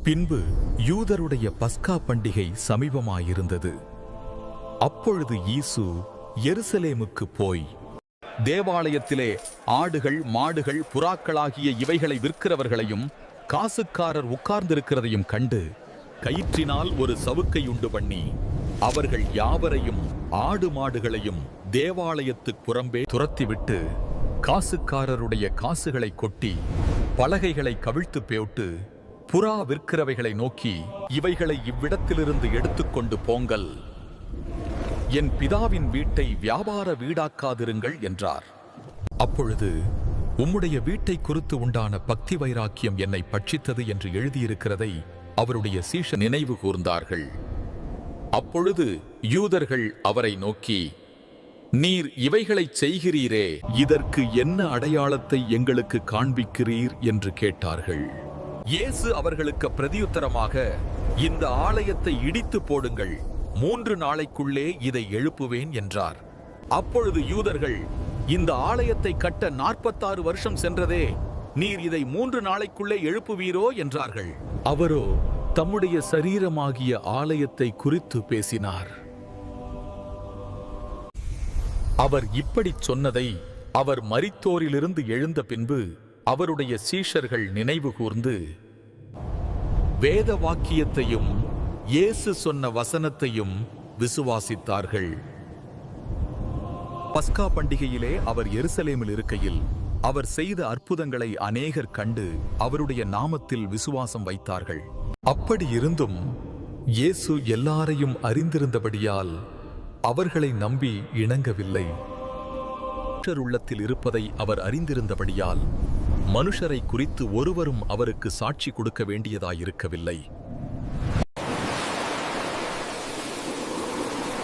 பின்பு யூதருடைய பஸ்கா பண்டிகை சமீபமாயிருந்தது. அப்பொழுது இயேசு எருசலேமுக்கு போய் தேவாலயத்திலே ஆடுகள், மாடுகள், புறாக்களாகிய இவைகளை விற்கிறவர்களையும் காசுக்காரர் உட்கார்ந்திருக்கிறதையும் கண்டு கயிற்றினால் ஒரு சவுக்கை உண்டு பண்ணி அவர்கள் யாவரையும் ஆடு மாடுகளையும் தேவாலயத்துக்கு புறம்பே துரத்திவிட்டு காசுக்காரருடைய காசுகளை கொட்டி பலகைகளை கவிழ்த்து போட்டு புறா விற்கிறவைகளை நோக்கி, இவைகளை இவ்விடத்திலிருந்து எடுத்துக்கொண்டு போங்கள், என் பிதாவின் வீட்டை வியாபார வீடாக்காதிருங்கள் என்றார். அப்பொழுது உம்முடைய வீட்டை குறித்து உண்டான பக்தி வைராக்கியம் என்னை பட்சித்தது என்று எழுதியிருக்கிறதை அவருடைய சீஷர் நினைவு கூர்ந்தார்கள். அப்பொழுது யூதர்கள் அவரை நோக்கி, நீர் இவைகளை செய்கிறீரே, இதற்கு என்ன அடையாளத்தை எங்களுக்கு காண்பிக்கிறீர் என்று கேட்டார்கள். இயேசு அவர்களுக்கு பிரதியுத்தரமாக, இந்த ஆலயத்தை இடித்து போடுங்கள், 3 நாளைக்குள்ளே இதை எழுப்புவேன் என்றார். அப்பொழுது யூதர்கள், இந்த ஆலயத்தை கட்ட 46 வருஷம் சென்றதே, நீர் இதை 3 நாளைக்குள்ளே எழுப்புவீரோ என்றார்கள். அவரோ தம்முடைய சரீரமாகிய ஆலயத்தை குறித்து பேசினார். அவர் இப்படிச் சொன்னதை அவர் மரித்தோரிலிருந்து எழுந்த பின்பு அவருடைய சீஷர்கள் நினைவு கூர்ந்து வேத வாக்கியத்தையும் இயேசு சொன்ன வசனத்தையும் விசுவாசித்தார்கள். பஸ்கா பண்டிகையிலே அவர் எருசலேமில் இருக்கையில் அவர் செய்த அற்புதங்களை அநேகர் கண்டு அவருடைய நாமத்தில் விசுவாசம் வைத்தார்கள். அப்படி இருந்தும் இயேசு எல்லாரையும் அறிந்திருந்தபடியால் அவர்களை நம்பி இணங்கவில்லை. உள்ளத்தில் இருப்பதை அவர் அறிந்திருந்தபடியால் மனுஷரை குறித்து ஒருவரும் அவருக்கு சாட்சி கொடுக்க வேண்டியதாயிருக்கவில்லை.